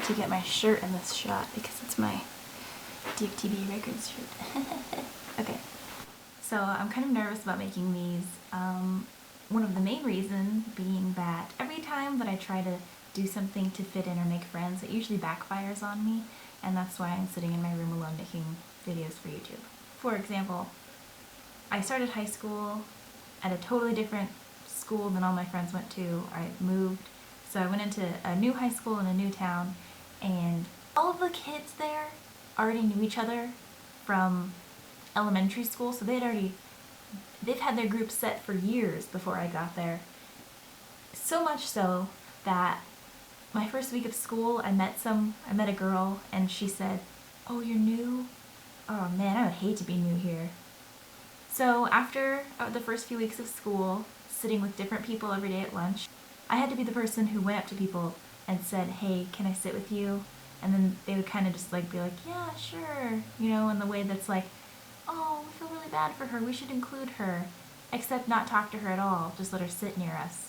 to get my shirt in this shot because it's my DFTB Records shirt. Okay, so I'm kind of nervous about making these. One of the main reasons being that every time that I try to do something to fit in or make friends, it usually backfires on me, and that's why I'm sitting in my room alone making videos for YouTube. For example, I started high school at a totally different school than all my friends went to. I moved, so I went into a new high school in a new town, and all of the kids there already knew each other from elementary school, so they've had their group set for years before I got there. So much so that my first week of school, I met a girl, and she said, "Oh, you're new? Oh man, I would hate to be new here." So after the first few weeks of school, sitting with different people every day at lunch, I had to be the person who went up to people and said, "Hey, can I sit with you?" And then they would kind of just like be like, "Yeah, sure," you know, in the way that's like, "Oh, we feel really bad for her, we should include her," except not talk to her at all, just let her sit near us.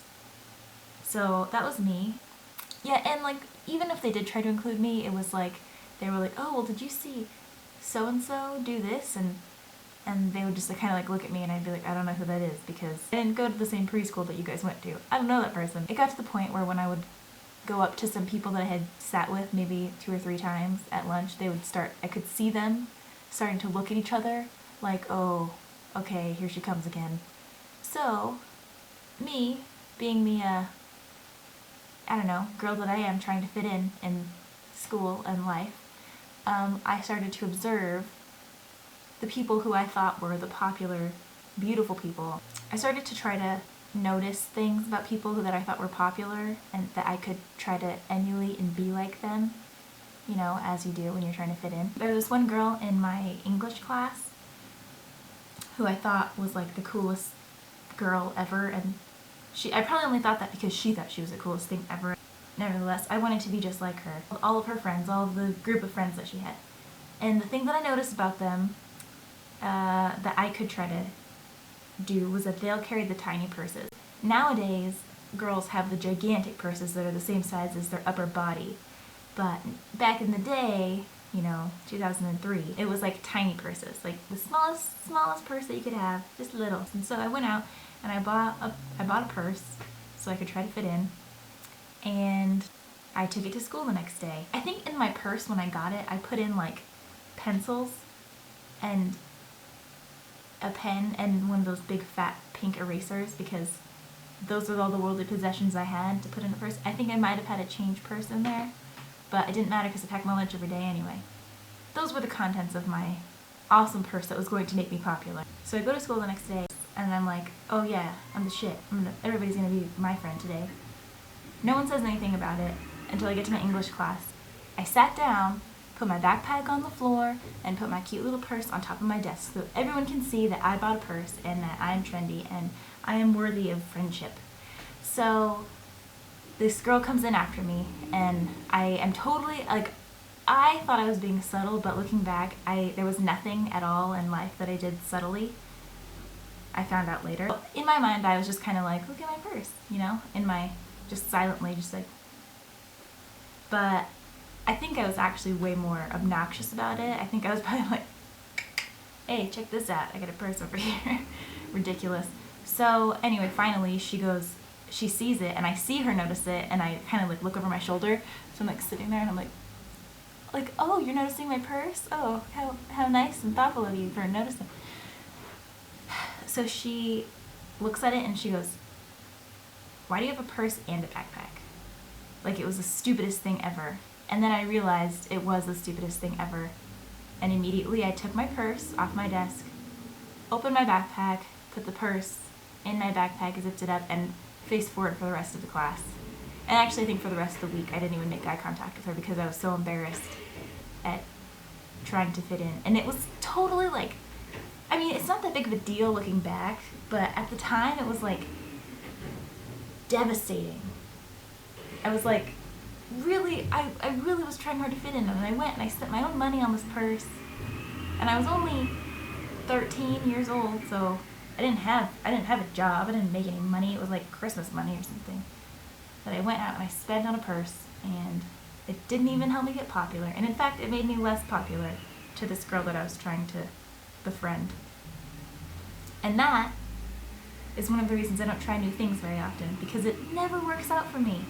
So that was me. Yeah, and like, even if they did try to include me, it was like, they were like, "Oh, well, did you see so-and-so do this?" And they would just like, kind of like look at me, and I'd be like, "I don't know who that is because I didn't go to the same preschool that you guys went to. I don't know that person." It got to the point where when I would go up to some people that I had sat with maybe 2 or 3 times at lunch, I could see them starting to look at each other like, "Oh, okay, here she comes again." So, me, being the, I don't know, girl that I am trying to fit in school and life, I started to observe the people who I thought were the popular, beautiful people. I started to try to notice things about people that I thought were popular and that I could try to emulate and be like them, you know, as you do when you're trying to fit in. There was this one girl in my English class who I thought was like the coolest girl ever, and I probably only thought that because she thought she was the coolest thing ever. Nevertheless, I wanted to be just like her. All of her friends, all of the group of friends that she had. And the thing that I noticed about them that I could try to do was that they all carried the tiny purses. Nowadays, girls have the gigantic purses that are the same size as their upper body. But back in the day, you know, 2003, it was like tiny purses, like the smallest purse that you could have, just little. And so I went out and I bought a purse so I could try to fit in, and I took it to school the next day. I think in my purse when I got it, I put in like pencils and a pen and one of those big fat pink erasers, because those were all the worldly possessions I had to put in a purse. I think I might have had a change purse in there, but it didn't matter because I packed my lunch every day anyway. Those were the contents of my awesome purse that was going to make me popular. So I go to school the next day and I'm like, "Oh yeah, I'm the shit. Everybody's gonna be my friend today." No one says anything about it until I get to my English class. I sat down, put my backpack on the floor, and put my cute little purse on top of my desk so everyone can see that I bought a purse and that I'm trendy and I am worthy of friendship. So this girl comes in after me, and I am totally, like, I thought I was being subtle, but looking back, there was nothing at all in life that I did subtly. I found out later. In my mind, I was just kind of like, "Look at my purse," you know, just silently, just like, but I think I was actually way more obnoxious about it. I think I was probably like, "Hey, check this out, I got a purse over here." Ridiculous. So anyway, finally she sees it, and I see her notice it, and I kind of like look over my shoulder. So I'm like sitting there and I'm like, "Oh, you're noticing my purse? Oh, how nice and thoughtful of you for noticing." So she looks at it and she goes, "Why do you have a purse and a backpack?" Like it was the stupidest thing ever. And then I realized it was the stupidest thing ever. And immediately I took my purse off my desk, opened my backpack, put the purse in my backpack, zipped it up, and faced forward for the rest of the class. And actually I think for the rest of the week I didn't even make eye contact with her because I was so embarrassed at trying to fit in. And it was totally like, I mean, it's not that big of a deal looking back, but at the time it was like devastating. I was like, I really was trying hard to fit in, and I went and I spent my own money on this purse, and I was only 13 years old, so I didn't have a job, I didn't make any money, it was like Christmas money or something. But I went out and I spent on a purse, and It didn't even help me get popular. And in fact, it made me less popular to this girl that I was trying to befriend. And that is one of the reasons I don't try new things very often, because it never works out for me.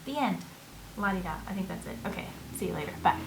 The end. La-di-da. I think that's it. Okay. See you later. Bye.